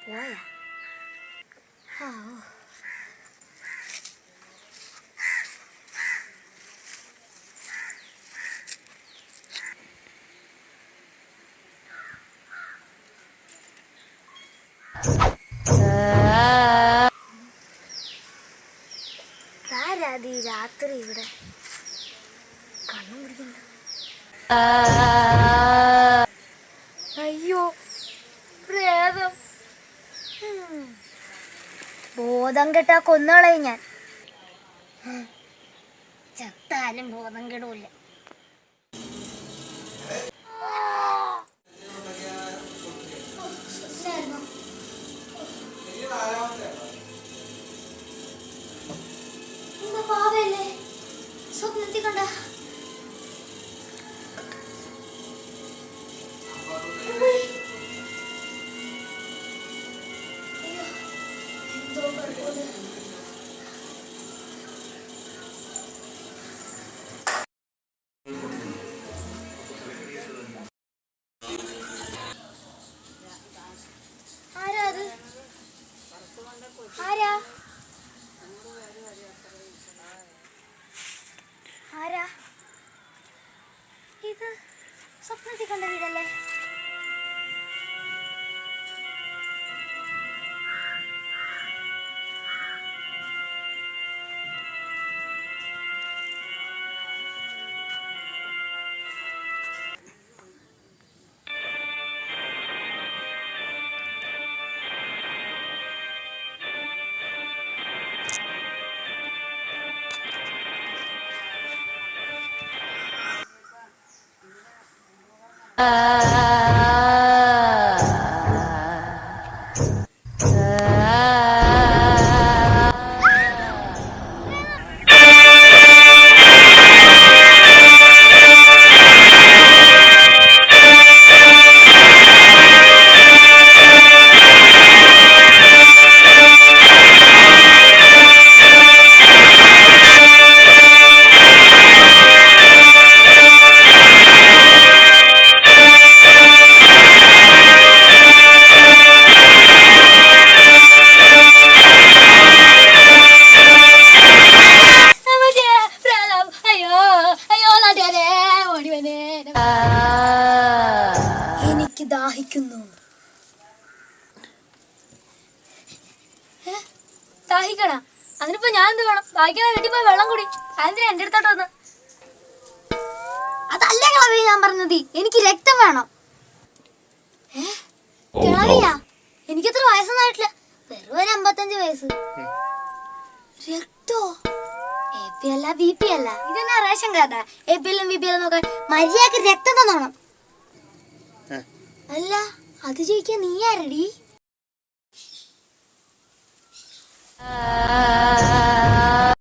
പോയാ ആരാതി രാത്രി ഇവിടെ കണ്ണും പിടിക്കണ്ട. അയ്യോ പ്രേതം. ബോധം കെട്ടാ കൊന്നുകളയും ഞാൻ. ചത്താലും ബോധം കെടൂല. പാവല്ലേ സ്വപ്നത്തിൽ കണ്ട എന്തോ കുഴപ്പമില്ല. ആരാ അത്? ആരാ ആരാ ഇത്? സ്വപ്നത്തിൽ കണ്ട വീടല്ലേ? എനിക്ക് ദാഹിക്കുന്നു. ദാഹിക്കണ അതിനിപ്പോ ഞാൻ എന്ത് വേണം? ദാഹിക്കണ വീട്ടിൽ പോയി വെള്ളം കുടി. അതിന് എന്റെ അടുത്തോട്ട് വന്ന് അതല്ലേ കളവി ഞാൻ പറഞ്ഞത്. എനിക്ക് രക്തം വേണം. കിളവിയാ? എനിക്കെത്ര വയസ്സൊന്നായിട്ടില്ല. വെറും ഒരു 55 വയസ്സ്. രക്തോ? AP അല്ല BP അല്ല. ഇതെന്നാ റേഷൻ കാർഡാ? APL-ഉം BPL-ഉം നോക്കാൻ മര്യാദക്ക് രക്തം തന്നോണം. അല്ല അത് ചോദിക്കാൻ നീ ആരടി?